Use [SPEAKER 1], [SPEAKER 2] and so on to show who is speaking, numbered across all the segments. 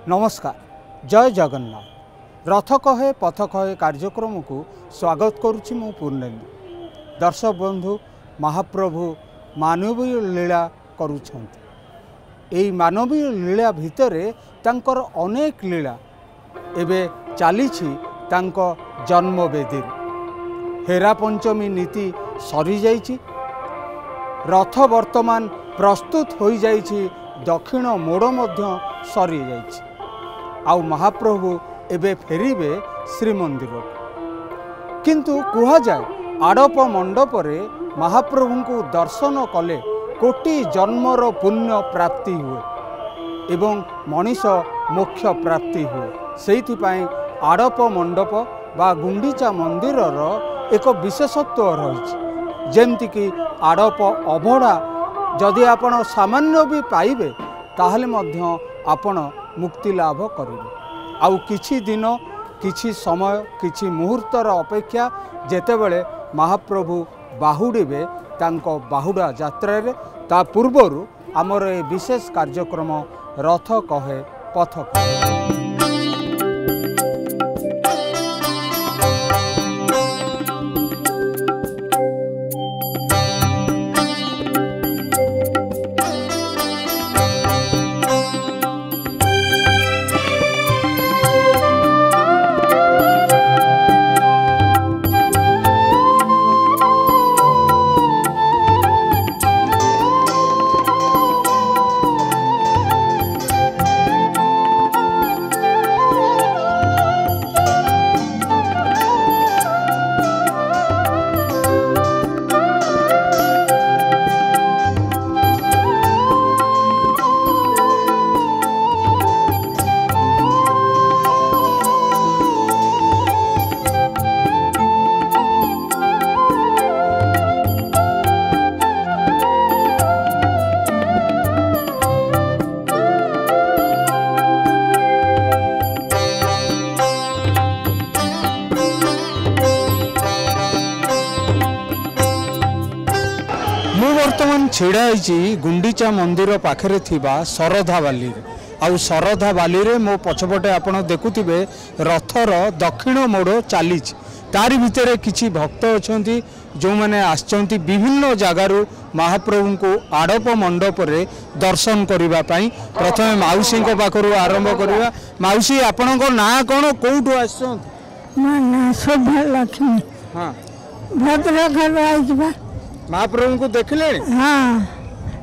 [SPEAKER 1] नमस्कार, जय जगन्नाथ। रथ कहे पथ कहे कार्यक्रम को स्वागत करुच्ची मु पूर्णेन्दु। दर्शक बंधु, महाप्रभु मानवीय लीला करुछंती। एई मानवीय लीला भितरे तांकर अनेक लीला एबे चलीछि तांको जन्मवेदी। हेरा पंचमी नीति सरी जाइछि। रथ वर्तमान प्रस्तुत हो जाइछि। दक्षिण मोड़ मध्य सरी जाइछि। आउ महाप्रभु एबे फेरिबे श्रीमंदिर। किंतु कुहा जाए आड़प मंडपरे महाप्रभु को दर्शन कले कोटि जन्मर पुण्य प्राप्ति हुए एवं मनीष मोक्ष प्राप्ति हुए। सेइथिपाई आड़प मंडप बा गुंडीचा मंदिरर एक विशेषत्व रही। जेमती कि आड़प अभड़ा जदि आपण सामान्य भी पाइबे ताहले मध्य आपण मुक्ति लाभ करेंगे। आउ किछि दिन किछि समय किछि मुहूर्तर अपेक्षा जेतेबेले महाप्रभु बाहुड़े तांको बाहुड़ा यात्रा रे ता पूर्वरु आमर ए विशेष कार्यक्रम रथ कहे पथ कहे। बर्तमान छिड़ा गुंडीचा मंदिर पाखरे थिबा शरधा बाली आउ शरधा बाली रे मो पछपटे आपण देखुथिबे रथर दक्षिण मोड़ चली। तारी भितर किछि भक्त अछंती जो माने आछंती विभिन्न जगारू महाप्रभु को आड़प मंडप रे दर्शन करिबा पई। प्रथमे माउसी को पाखरु आरंभ करिबा। माउसी आपण को ना कोन कोउठु आछंती?
[SPEAKER 2] ना ना शोभा लक्ष्मी।
[SPEAKER 1] हां
[SPEAKER 2] भद्रक आइबा।
[SPEAKER 1] महाप्रभु को देखले?
[SPEAKER 2] हाँ।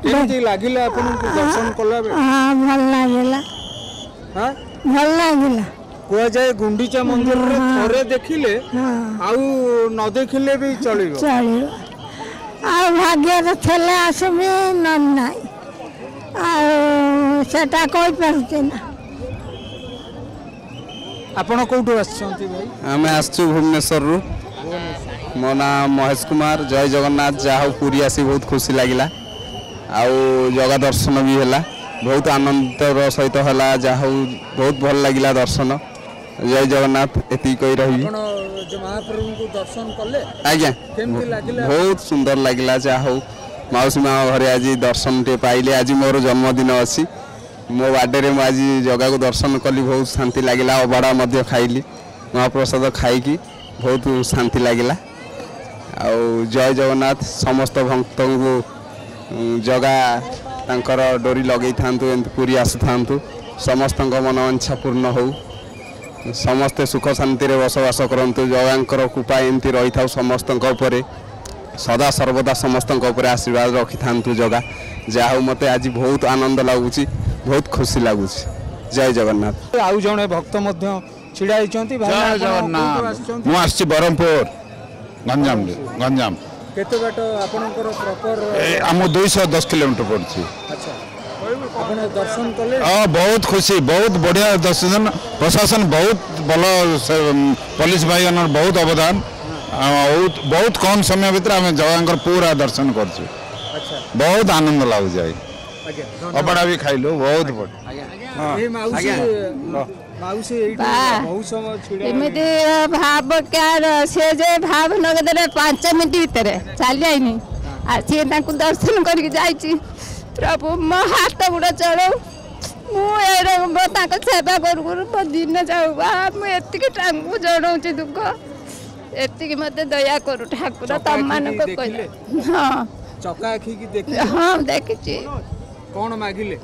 [SPEAKER 1] केमती लागिला आपन को दर्शन कला बे?
[SPEAKER 2] हाँ भल लागिला।
[SPEAKER 1] हाँ
[SPEAKER 2] भल लागिला।
[SPEAKER 1] कुआ जाए गुंडीचा मंदिर रे थरे देखिले आउ न देखिले भी चलिबो।
[SPEAKER 2] चलिबो। आ भाग्य रे थले आसबे न नाही। आ सेटा कोइ परते ना।
[SPEAKER 1] आपण कोठो आछंती भाई?
[SPEAKER 3] हमें आछू भुवनेश्वर रु। मो नाम महेश कुमार। जय जगन्नाथ। जाहु पूरी आसी बहुत खुशी लागिला। आउ जगह दर्शन भी हैला बहुत आनंदर सहित हैला। जाहु बहुत भल लागिला दर्शन। जय जगन्नाथ एति कहि रही।
[SPEAKER 1] आपण जे महाप्रभु को दर्शन कले?
[SPEAKER 3] आज्ञा
[SPEAKER 1] केमती लागिला?
[SPEAKER 3] बहुत सुंदर लागिला। जाहु माउसी मा घरे आज दर्शन टे पाइले। आज मोर जन्मदिन अछि। मो बाडे रे आज जगह को दर्शन कली बहुत शांति लागिला। अबड़ा मध्य खाइली महाप्रसाद खाइकी बहुत शांति लागिला। आउ जय जगन्नाथ समस्त भक्त को जगा तांकर डोरी लगे थांतु एंत पूरी आसु थांतु। समस्त मनोवांछा पूर्ण हो। समस्ते सुख शांति रे बसवास करंतु। जगांकर कृपा एंती रही था समस्त सदा सर्वदा समस्त आशीर्वाद रखी थांतु। जगा जाहु मते आज बहुत आनंद लागुची बहुत खुशी लागुची। जय जगन्नाथ।
[SPEAKER 1] आउ जणे भक्त मध्य छिड़ा होइचंती।
[SPEAKER 4] जय जगन्नाथ। मु आछि बरमपुर गंजाम
[SPEAKER 1] केते बाट आपनकर प्रॉपर?
[SPEAKER 4] हम 210 किलोमीटर पड़छि।
[SPEAKER 1] अच्छा आपण दर्शन कले?
[SPEAKER 4] हां बहुत खुशी बहुत बढ़िया दर्शन। प्रशासन बहुत भलो पुलिस भाई बहुत अवदान। बहुत कम समय भीतर हम जगह पूरा दर्शन करछु।
[SPEAKER 1] अच्छा
[SPEAKER 4] बहुत आनंद लागु जाय। अबड़ा भी खाइलो बहुत
[SPEAKER 1] ए माउसी बहुत समय छिड़ा
[SPEAKER 2] एमिति भाव क्या से जे भाव नगदरे 5 मिनिट भीतर चली आइनी आ से ताकू दर्शन करके जाइची। प्रभु मो हाथ गुड़ा चढ़ो ताको सेवा कर दिन जाऊ मुझे टांगू जनाऊँ दुख एति मत दया करू ठाकुर तम मान हाँ
[SPEAKER 1] चका आखि की देख
[SPEAKER 2] हाँ देखी
[SPEAKER 1] कौन मागिले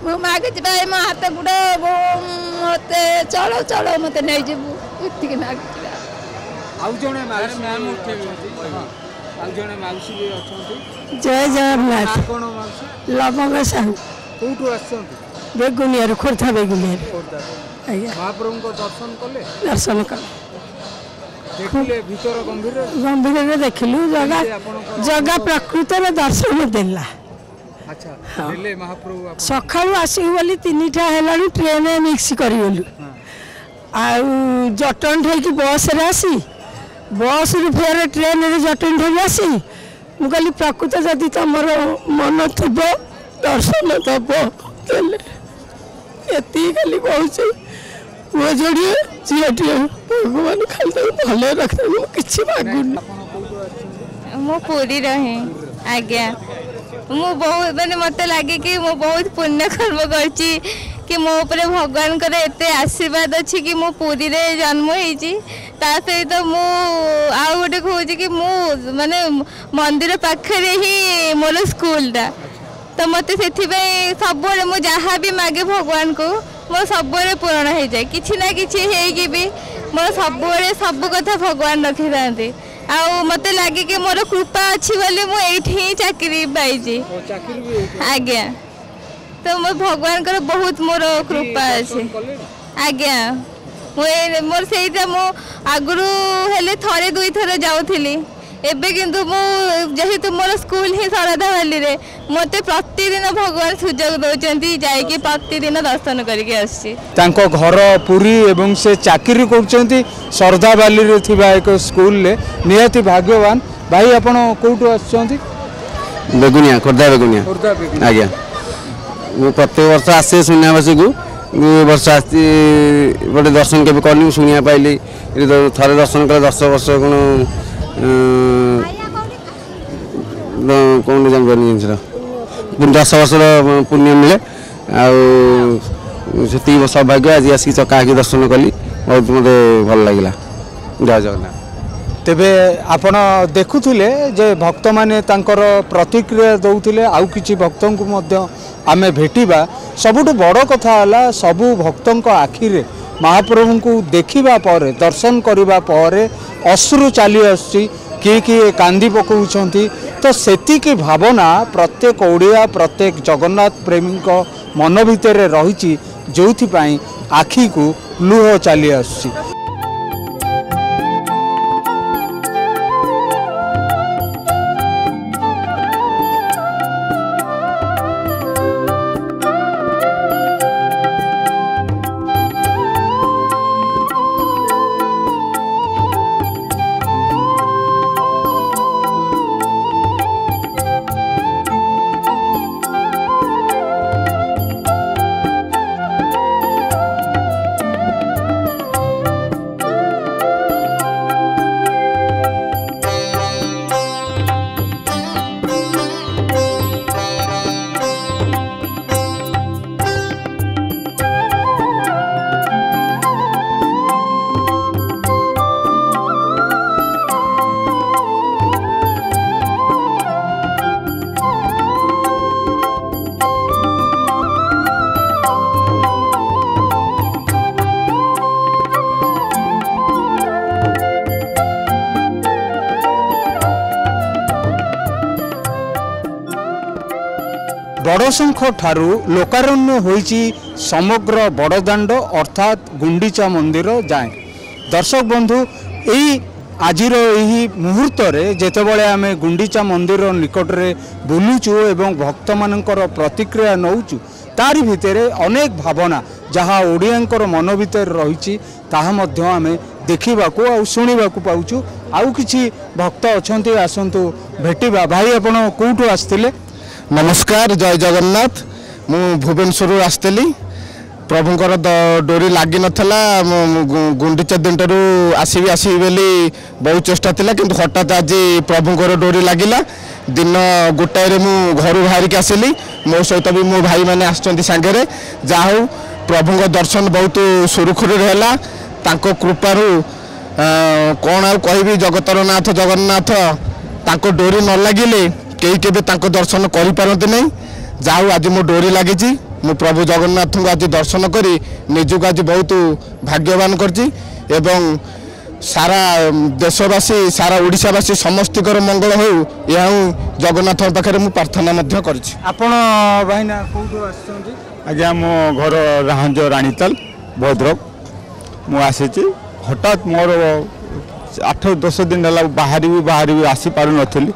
[SPEAKER 2] मु मागिच भाई मो हाथ गुड़ा मत चलो चलो मत नहीं जीवु एति मागिच
[SPEAKER 1] आउ जणे माउसी भी अछंती
[SPEAKER 5] जय जगन्नाथ
[SPEAKER 1] कोन माउसी
[SPEAKER 5] लवंग साहू
[SPEAKER 1] कोठु आछंती
[SPEAKER 5] बेगुनिया खोर्धा बेगुनिया आज्ञा
[SPEAKER 1] महाप्रभु को दर्शन कले
[SPEAKER 5] दर्शन कल
[SPEAKER 1] देखिले भीतर गंभीर
[SPEAKER 5] गंभीर देखलु जगह जगह प्रकृत में दर्शन देला
[SPEAKER 1] अच्छा ले महाप्रभु
[SPEAKER 5] सकाळु आसी बोली 3टा हेलानी ट्रेन में मिक्स करी गलु आ जटन ठेकी बस रे आसी बस रे फेर ट्रेन रे जटन ठेकी आसी मु कहली प्रकृत जदि तमर मन थब दर्शन दब एति खाली कहूँ पुआ जोड़िए झीटे भगवान खाली भले रखते किसी मागुन
[SPEAKER 2] मु पूरी रहे आज्ञा मु बहुत मैंने मत लगे कि मु बहुत पुण्य कर्म करची कि मो ऊपर भगवान कर एते आशीर्वाद अच्छी कि मु पूरी रे जन्म होईची ता सहित मु आउ गोटे कहूँ कि मु माने मंदिर पाखरे ही मोर स्कूल टा तो मत से सब मु जहाँ भी मागे भगवान को मोर सब पूरण हो जाए किसी ना कि भी मोर सब कथा भगवान रखी था आउ मत लगे कि मोर कृपा अच्छी बोली मुझे चाकरी पाई आज्ञा तो मो भगवान कर बहुत मोर कृपा अच्छे आज्ञा मोर से आगु हेले थरे दुई थर जाऊली एबे किंतु जेहेतु मोर स्कूल ही सरधा वाली रे मते प्रतिदिन भगवान सुजोग दौरान जाइए प्रतिदिन दर्शन करके आसी
[SPEAKER 1] घर पुरी एवं से चाकरी कर सरधा वाली रे थिबा एक स्कूल ले निहाती भाग्यवान भाई आपण कोठु आछंती
[SPEAKER 3] बेगुनिया खोर्धा बेगुनिया आज्ञा वो प्रत्येक वर्ष आसे सुन्यावासी को वर्ष आसी गोटे दर्शन के कली शुणा पाइली थे दर्शन कले 10 वर्ष कौन जानपारे जिन 10 वर्ष पुण्य मिले आती सौभाग्य आज आसिक चका आखि दर्शन कली बहुत मत भल लगे जय जगन्नाथ
[SPEAKER 1] तेबे आपण देखुथिले जे भक्त माने तांकर प्रतिक्रिया दउथिले आउ किछि भक्तों को मध्य आमे भेटिबा सबुठ बड़ कथा हला सबु भक्तों को आखिरे महाप्रभु को देखिबा परे दर्शन करिबा परे अश्रु चली आसी किए कांदी पकाउछंती तो सेतिकी भावना प्रत्येक ओडिया प्रत्येक जगन्नाथ प्रेमी को मन भितर रही जो आखि को लुह चली आसी बड़शंख ठारू लोकारण्य होइची समग्र बड़दाण्ड अर्थात गुंडीचा मंदिर जाए। दर्शक बंधु यही आजिर यही मुहूर्त जेतेबेले आमे गुंडीचा मंदिर निकट में बुलुचु एवं भक्त मानकर प्रतिक्रिया नौचु तारी भितरे अनेक भावना जहाँ ओडियांकर मन भितर रही ताहा मध्य आमे देखिबाकू आ शुणिबाकू पाउचु। आउ किछि भक्त अछंती आसंतु भेटिबा। भाई आपण कोठु आस्तिले?
[SPEAKER 6] नमस्कार, जय जगन्नाथ। मु भुवनेश्वर आसली
[SPEAKER 4] प्रभुंकर डोरी लगी नाला गुंडीचा दिन आसबि आसबि बोली बहुत चेष्टा थिला किंतु हठात आज प्रभुंकर डोरी लगिला दिन गोटाए मु घर बाहरिक आसिली मो सहित भी मो भाई मैंने आसछंती सांगरे जा हूँ प्रभुंक दर्शन बहुत सुरुखुरु है कृपारू कौन आ कहबी जगतर नाथ जगन्नाथ ताको डोरी न लगिले कई केबे ताको दर्शन करि पारंती नहीं जाऊ आज मो डोरी लगी मु प्रभु जगन्नाथ को आज दर्शन करी निजक आज बहुत भाग्यवान करची एवं सारा देशवासी सारा ओडिशावासी समस्तर मंगल हो यह जगन्नाथ पाखे मु प्रार्थना मध्य करची।
[SPEAKER 1] आपण भाईना कोठो आछंती?
[SPEAKER 6] आज्ञा मो घर राहंज राणीताल भद्रक मु आसीची हठात मोर 8-10 दिन है बाहरी आसी पार नथली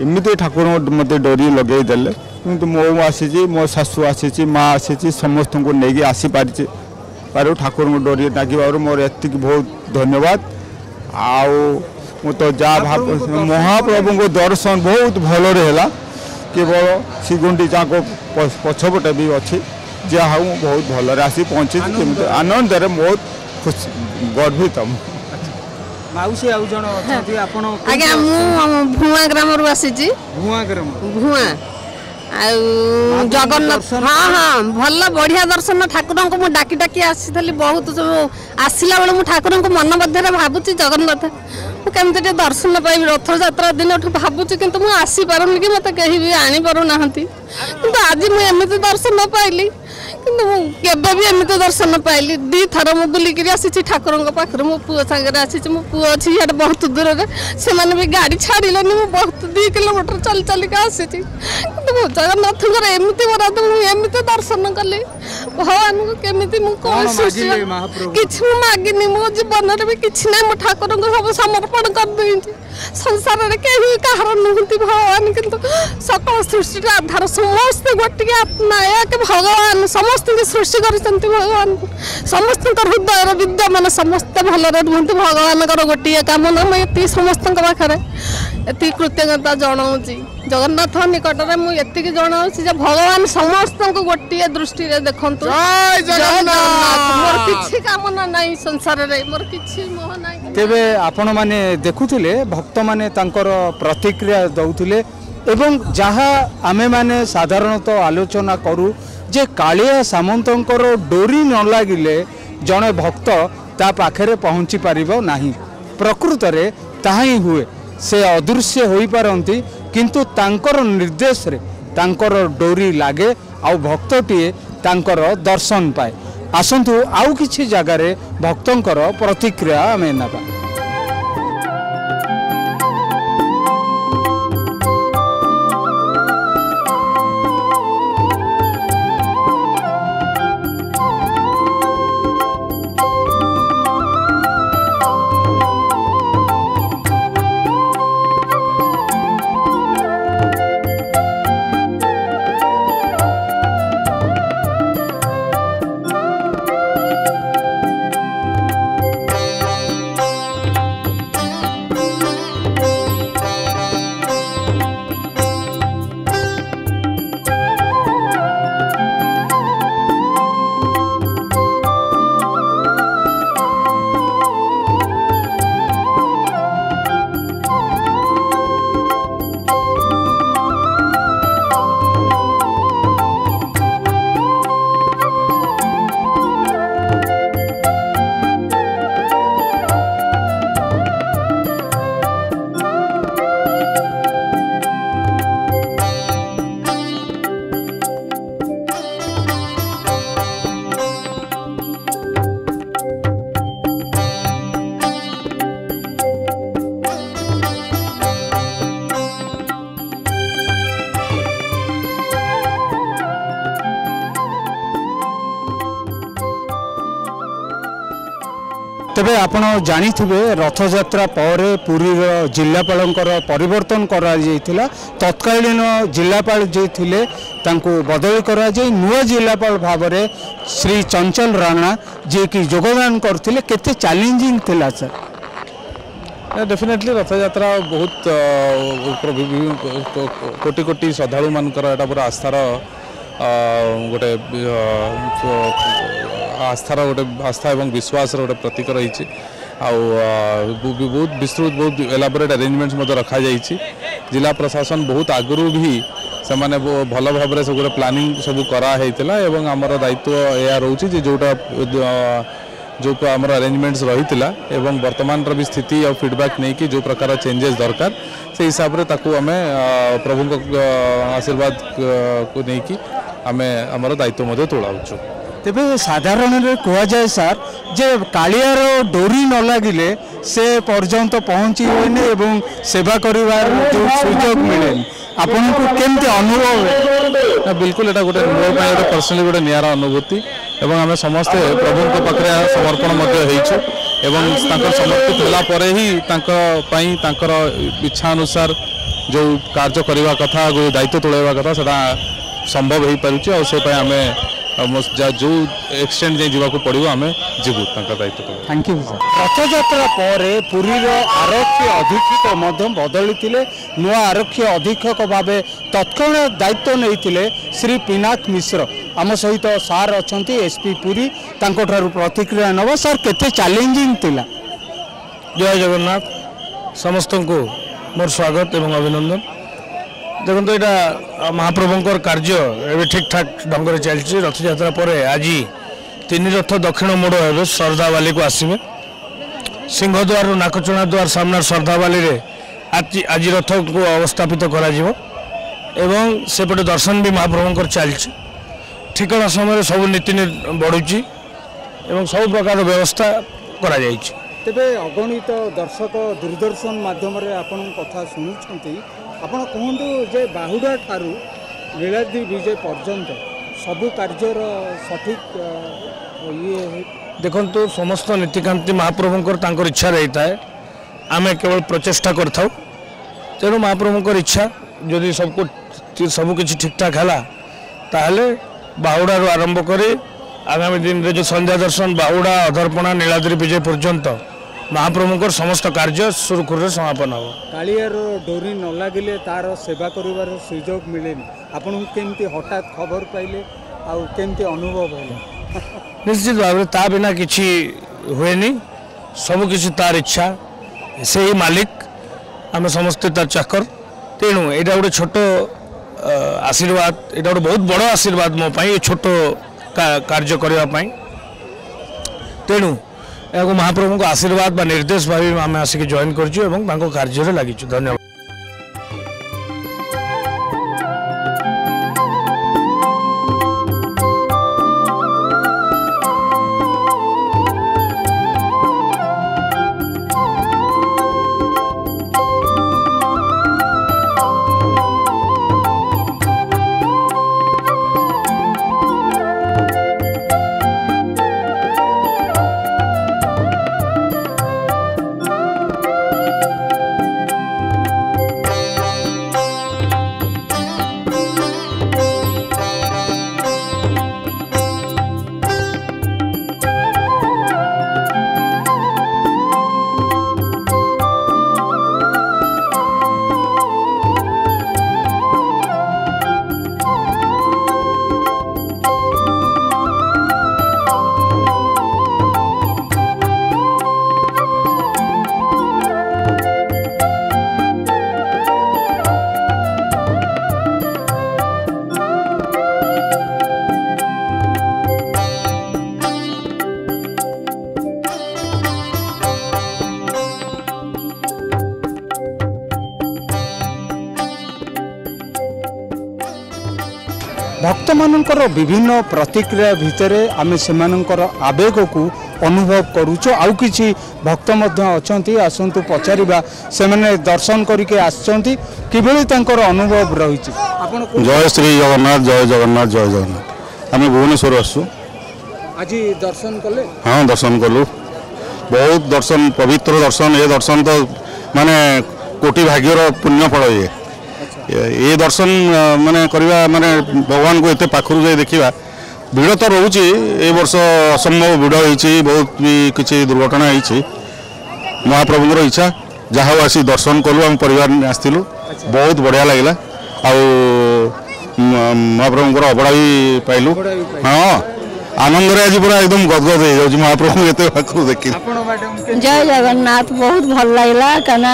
[SPEAKER 6] एमती ठाकुर मत डोरी लगे देले किंतु मो आसी मो शाशु आसी माँ आसी समस्त को लेकिन आसी पारि पार ठाकुर डोरी लगे मोर एति बहुत धन्यवाद आउ मु तो जा भाव महाप्रभु को दर्शन बहुत भल केवल श्रीगुंडीचा को पछपटे भी अच्छी जहाँ बहुत भल आसी पहुँची आनंद बहुत खुशी गर्वित
[SPEAKER 1] माउसी आउ जण अछंती आपण
[SPEAKER 7] आज्ञा मु भुआ ग्राम रु आसीची
[SPEAKER 1] भुआ ग्राम
[SPEAKER 7] भुआ आउ जगन्नाथ हाँ हाँ भल बढ़िया दर्शन ठाकुर को मु डाकी डाकी आसी बहुत आसला बेले मु ठाकुर को मन मध्य भावुची जगन्नाथ केमती दर्शन पाइबी रथ यात्रा दिन भावुची किंतु मु आसी पारुनी कि मत कहीं भी आनी पारु नाहंती किंतु आज मु एमती दर्शन पाइली किंतु केबे भी एमती दर्शन पाइली दी थर मु बुलिक आसी ठाकुर पाखे मो पुओ सागर आसी मो पुओ अच्छी बहुत दूर से मैंने भी गाड़ी छाड़िलानी मु बहुत 2 किलोमीटर चल चलिका आसी किंतु जगन्नाथ एमती बराद एमती दर्शन कली भगवान को केमिति मु कौन सृष्टि किछ मु मागिनी मो जीवन रे भी किछ नै मो ठाकुर को सब समर्पण कर देछि संसार रे केही कहार नहुंती भगवान किंतु सकल सृष्टि आधार समस्त गोटे आत्मा एक भगवान समस्त के सृष्टि करछंती भगवान समस्त हृदय विद्यमान समस्त भल रुहंती भगवान गोटे कामना मैं एति समस्त पाखे एति कृतज्ञता जनाऊँगी जगन्नाथ निकट में मुझे जनाऊँगी भगवान समस्त को गोटे दृष्टि देखु मोर किछि कामना नहीं संसार रे मोर किछि मोह नहीं
[SPEAKER 1] तेबे आपण माने देखुथिले भक्त माने तांकर प्रतिक्रिया दउथिले एवं जहाँ आमे माने साधारणतः आलोचना करू जे कालिया सामंतंकर डोरी न लागिले जणे भक्त ता पाखरे पहुँची पारिबो नाही प्रकृत रे ताहा ही हुए से अदृश्य होई पारंती किंतु तांकर निर्देश रे तांकर डोरी लागे आउ भक्तटीए तांकर दर्शन पाए आसंतु आउ किछि जगार भक्तंकर प्रतिक्रिया आमे नबा। तेबे आपण जानी रथ यात्रा पर पुरी जिलापाल परिवर्तन करा तत्कालीन जिलापाल जे थिले तांको बदली करा नुआ जिलापाल भाव में श्री चंचल राणा जे कि योगदान करथिले केते चैलेंजिंग थिला सर?
[SPEAKER 6] डेफिनेटली रथ यात्रा बहुत कोटि कोटि श्रद्धालु मानकर एटा पूरा आस्थार
[SPEAKER 8] गोटे आस्थार गोटे आस्था और विश्वास गोटे प्रतीक रही बहुत विस्तृत बहुत एलाबोरेट अरेंजमेंट्स रखा जाइए। जिला प्रशासन बहुत आगु भी से भल भाव में सब प्लानिंग सब कराई आमर दायित्व यह रोचे जोटा जो आमर अरेंजमेंट्स रही वर्तमान भी स्थिति और फीडबैक नहीं कि जो प्रकार चेंजेस दरकार से हिसाब से आम प्रभु आशीर्वाद को लेकिन आम आमर दायित्व तोड़ाऊँ।
[SPEAKER 1] तेबे साधारण कह जाए सार जे कालियार डोरी न लगिले से पर्यंत पहुँची हुए एवं सेवा करिवार जो सुयोग मिले आपन को केमते अनुभव है?
[SPEAKER 8] बिल्कुल एटा गोटे मो पाए गोटे पर्सनली गोटे नियारा अनुभूति एवं आम समस्ते प्रभु के पाखे समर्पण एवं समर्पित होला परे ही तांकर इच्छा अनुसार जो कार्य करने कथा जो दायित्व तोड़वा कथा सेटा संभव हो पारुछि और से आम जो एक्सटेंड जाए जावाक पड़ो आम जीवु दायित्व।
[SPEAKER 1] Thank you sir. रथयात्रा पर पुरी आरक्षी अधीक्षक बदली नुआ आरक्षी अधीक्षक भाव तत्काल दायित्व नहीं श्री पिनाक मिश्र आम सहित सार अच्छा एसपी पुरी प्रतिक्रिया नवा सर केते चैलेंजिंग थिला?
[SPEAKER 9] जय जगन्नाथ समस्त को मोर स्वागत एवं अभिनंदन। देखो यहाँ महाप्रभुंर कार्य एवं ठीक ठाक ढंग से चलती रथ यात्रा पर आज 3 रथ दक्षिण मोड़ हे श्रद्धावाली को आसवे सिंहद्वार नाकचना द्वार सामना श्रद्धावाली आज रथ को अवस्थापित एवं सेपटे दर्शन भी महाप्रभुंर चलती ठिकाना समय सब नीति बढ़ुची एवं सब प्रकार व्यवस्था करा जायछि।
[SPEAKER 1] तेबे अगणित दर्शक दूरदर्शन माध्यम आपण कथा शुणुंट आपण कहतु जे बाहुड़ा ठारू लीलाद्री विजय पर्यंत सबु कार्यर सठिक ये
[SPEAKER 9] देखो समस्त नीतिकांति महाप्रभुंर इच्छा रही है आम केवल प्रचेषा कर तेणु महाप्रभुंर इच्छा जदि सबकि ठीक ठाक है ताहले बाहुड़ा आरंभ कर आगामी दिन में जो संध्या दर्शन बाहुड़ा अधर्पणा नीलाद्री विजय पर्यंत महाप्रभुंर समस्त कार्य सुरखुर समापन हो।
[SPEAKER 1] कालियार डोरी न लगिले तार सेवा करिवार सुयोग मिले आपन केमती हठात खबर पाइले आउ केमती अनुभव है?
[SPEAKER 9] निश्चित भाव ता बिना किछि हुए नहीं सब किछि तार इच्छा से ही मालिक आम समस्ते तार चाकर तेणु यहाँ गोटे छोट आशीर्वाद यहाँ गोटे बहुत बड़ आशीर्वाद मो पाई छोट कार्य करने तेणु या महाप्रभु को आशीर्वाद बा निर्देश भाव आम आसिक जॉइन कर कार्य लगी। धन्यवाद।
[SPEAKER 1] भक्त मानकर विभिन्न प्रतिक्रिया भितर आम से आवेग को अनुभव करुचु। आउ किछि भक्त अच्छा आसतु पचारिबा से दर्शन करके आसचंती किभली तांकर अनुभव रही।
[SPEAKER 6] जय श्री जगन्नाथ जय जगन्नाथ जय जगन्नाथ। आम भुवनेश्वर आसु
[SPEAKER 1] आज दर्शन कले? हाँ
[SPEAKER 6] दर्शन कलु बहुत दर्शन पवित्र दर्शन ये दर्शन तो माने कोटि भाग्यर पुण्य फल ये दर्शन माने करवा माने भगवान को एते पाखरु जाय देखिबा भीड़ तो रोचे ए वर्ष असंभव भीड़ होइछि बहुत भी किछि दुर्घटना होइछि महाप्रभुर इच्छा जहाँ आसी दर्शन कलु हम परिवार आसलु बहुत बढ़िया लगे
[SPEAKER 10] महाप्रभुଙ୍କର ଅବଢ଼ା ବି ପାଇଲୁ। ହଁ ଆନନ୍ଦରେ ଆଜି ପୁରା एकदम ଗଦଗଦ ହେଇଯାଉଛି ମହାପ୍ରଭୁ ଏତେ ପାଖରୁ ଦେଖି।
[SPEAKER 5] ଜୟ ଜଗନ୍ନାଥ। ବହୁତ ଭଲ ଲାଗିଲା କାରଣ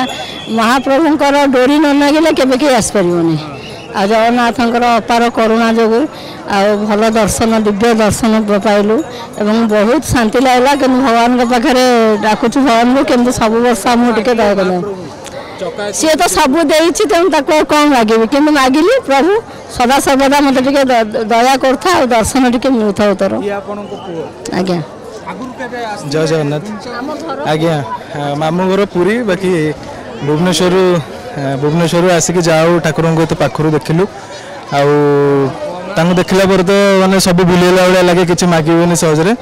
[SPEAKER 5] ମହାପ୍ରଭୁଙ୍କର ଡୋରି ନ ଲାଗିଲେ କେବେ କେହି ଆସିପାରିବନି। ଆଉ ଜଗନ୍ନାଥଙ୍କର ଅପାର କରୁଣା ଯୋଗୁଁ ଆଉ ଭଲ ଦର୍ଶନ ଦିବ୍ୟ ଦର୍ଶନ ପାଇଲୁ ଏବଂ ବହୁତ ଶାନ୍ତି ଲାଗିଲା। କିନ୍ତୁ ଭଗବାନଙ୍କ ପାଖରେ ଡାକୁଛୁ ଭଗବାନଙ୍କୁ କେମିତି ସବୁ ବର୍ଷ ଆମକୁ ଟିକେ ଦୟା କଲେ। ସିଏ ତ ସବୁ ଦେଇଛି ତେଣୁ ତାକୁ ଆଉ କ'ଣ ମାଗିବି କିନ୍ତୁ ମାଗିଲି ପ୍ରଭୁ ସଦା ସର୍ବଦା ମୋତେ ଟିକେ ଦୟା କରୁଥା ଆଉ ଦର୍ଶନ ଟିକେ ମିଳୁଥାଉ ତୋର। ଆଜ୍ଞା
[SPEAKER 9] ଜୟ ଜଗନ୍ନାଥ। ଆଜ୍ଞା ମାମୁଁ ଘର ପୁରୀ ବାକି ଭୁବନେଶ୍ୱରରୁ ଆସିକି ଯାଉ ଠାକୁରଙ୍କୁ ଏତେ ପାଖରୁ ଦେଖିଲୁ ଆଉ ତାଙ୍କୁ ଦେଖିଲା ପରେ ତ ମାନେ ସବୁ ଭୁଲିଗଲା ଭଳିଆ ଲାଗେ କିଛି ମାଗିବେନି ସହଜରେ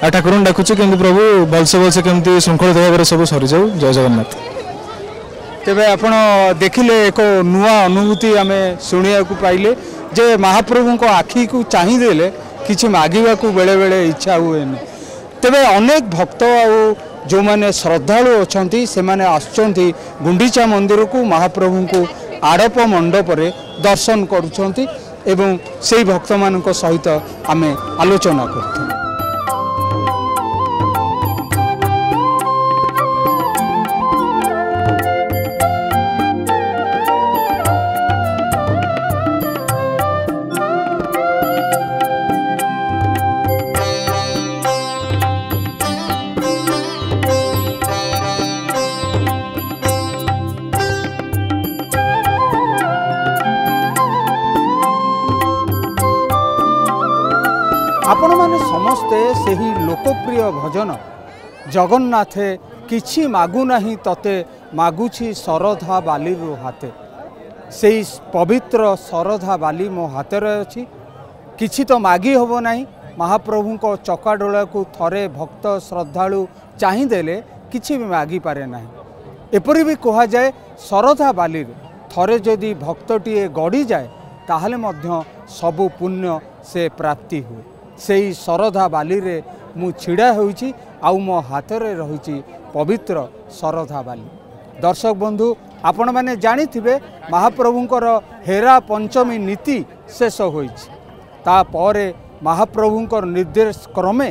[SPEAKER 9] ଆଉ ଠାକୁରଙ୍କୁ ଡାକୁଛୁ କେମିତି ପ୍ରଭୁ ଭଲସେ କେମିତି ଶୃଙ୍ଖଳିତ ଭାବରେ ସବୁ ସରିଯାଉ। ଜୟ ଜଗନ୍ନାଥ।
[SPEAKER 1] ତେବେ ଆପଣ ଦେଖିଲେ ଏକ ନୂଆ ଅନୁଭୂତି ଆମେ ଶୁଣିବାକୁ ପାଇଲେ ଯେ ମହାପ୍ରଭୁଙ୍କ ଆଖିକୁ ଚାହିଁଦେଲେ କିଛି ମାଗିବାକୁ ବେଳେବେଳେ ଇଚ୍ଛା ହୁଏନି। ତେବେ ଅନେକ ଭକ୍ତ ଆଉ ଯେଉଁମାନେ ଶ୍ରଦ୍ଧାଳୁ ଅଛନ୍ତି ସେମାନେ ଆସୁଛନ୍ତି ଗୁଣ୍ଡିଚା ମନ୍ଦିରକୁ ମହାପ୍ରଭୁଙ୍କୁ ଆଡ଼ପ ମଣ୍ଡପରେ ଦର୍ଶନ କରୁଛନ୍ତି ଏବଂ ସେହି ଭକ୍ତମାନଙ୍କ ସହିତ ଆମେ ଆଲୋଚନା କରୁଛୁ। ଆପଣମାନେ ସମସ୍ତେ ସେହି ଲୋକପ୍ରିୟ ଭଜନ ଜଗନ୍ନାଥେ କିଛି ମାଗୁନାହିଁ ତତେ ମାଗୁଛି ଶରଧା ବାଲିରୁ ହାତେ। ସେହି ପବିତ୍ର ଶରଧା ବାଲି ମୋ ହାତରେ ଅଛି। କିଛି ତ ମାଗି ହେବ ନାହିଁ। ମହାପ୍ରଭୁଙ୍କ ଚକାଡୋଳାକୁ ଥରେ ଭକ୍ତ ଶ୍ରଦ୍ଧାଳୁ ଚାହିଁଦେଲେ କିଛି ବି ମାଗିପାରେ ନାହିଁ। ଏପରି ବି କୁହାଯାଏ ଶରଧା ବାଲିରେ ଥରେ ଯଦି ଭକ୍ତଟିଏ ଗଡ଼ିଯାଏ ତାହେଲେ ମଧ୍ୟ ସବୁ ପୁଣ୍ୟ ସେ ପ୍ରାପ୍ତି ହୁଏ। ସେହି ଶରଧା ବାଲିରେ ମୁଁ ଛିଡ଼ା ହେଉଛି ଆଉ ମୋ ହାତରେ ରହିଛି ପବିତ୍ର ଶରଧା ବାଲି। ଦର୍ଶକ ବନ୍ଧୁ ଆପଣମାନେ ଜାଣିଥିବେ ମହାପ୍ରଭୁଙ୍କର ହେରା ପଞ୍ଚମୀ ନୀତି ଶେଷ ହୋଇଛି। ତାପରେ ମହାପ୍ରଭୁଙ୍କର ନିର୍ଦ୍ଦେଶ କ୍ରମେ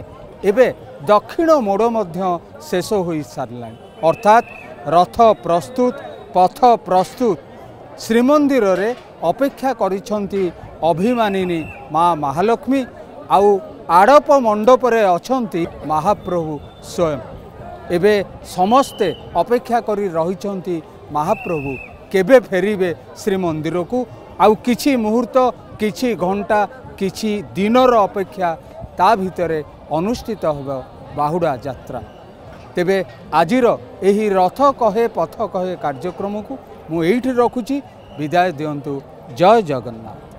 [SPEAKER 1] ଏବେ ଦକ୍ଷିଣ ମୋଡ଼ ମଧ୍ୟ ଶେଷ ହୋଇସାରିଲାଣି। ଅର୍ଥାତ୍ ରଥ ପ୍ରସ୍ତୁତ ପଥ ପ୍ରସ୍ତୁତ ଶ୍ରୀମନ୍ଦିରରେ ଅପେକ୍ଷା କରିଛନ୍ତି ଅଭିମାନିନୀ ମା ମହାଲକ୍ଷ୍ମୀ ଆଉ ଆଡ଼ପ ମଣ୍ଡପରେ ଅଛନ୍ତି ମହାପ୍ରଭୁ ସ୍ୱୟଂ। ଏବେ ସମସ୍ତେ ଅପେକ୍ଷା କରି ରହିଛନ୍ତି ମହାପ୍ରଭୁ କେବେ ଫେରିବେ ଶ୍ରୀମନ୍ଦିରକୁ। ଆଉ କିଛି ମୁହୂର୍ତ୍ତ କିଛି ଘଣ୍ଟା କିଛି ଦିନର ଅପେକ୍ଷା ତା ଭିତରେ ଅନୁଷ୍ଠିତ ହେବ ବାହୁଡ଼ା ଯାତ୍ରା। ତେବେ ଆଜିର ଏହି ରଥ କହେ ପଥ କହେ କାର୍ଯ୍ୟକ୍ରମକୁ ମୁଁ ଏଇଠି ରଖୁଛି। ବିଦାୟ ଦିଅନ୍ତୁ। ଜୟ ଜଗନ୍ନାଥ।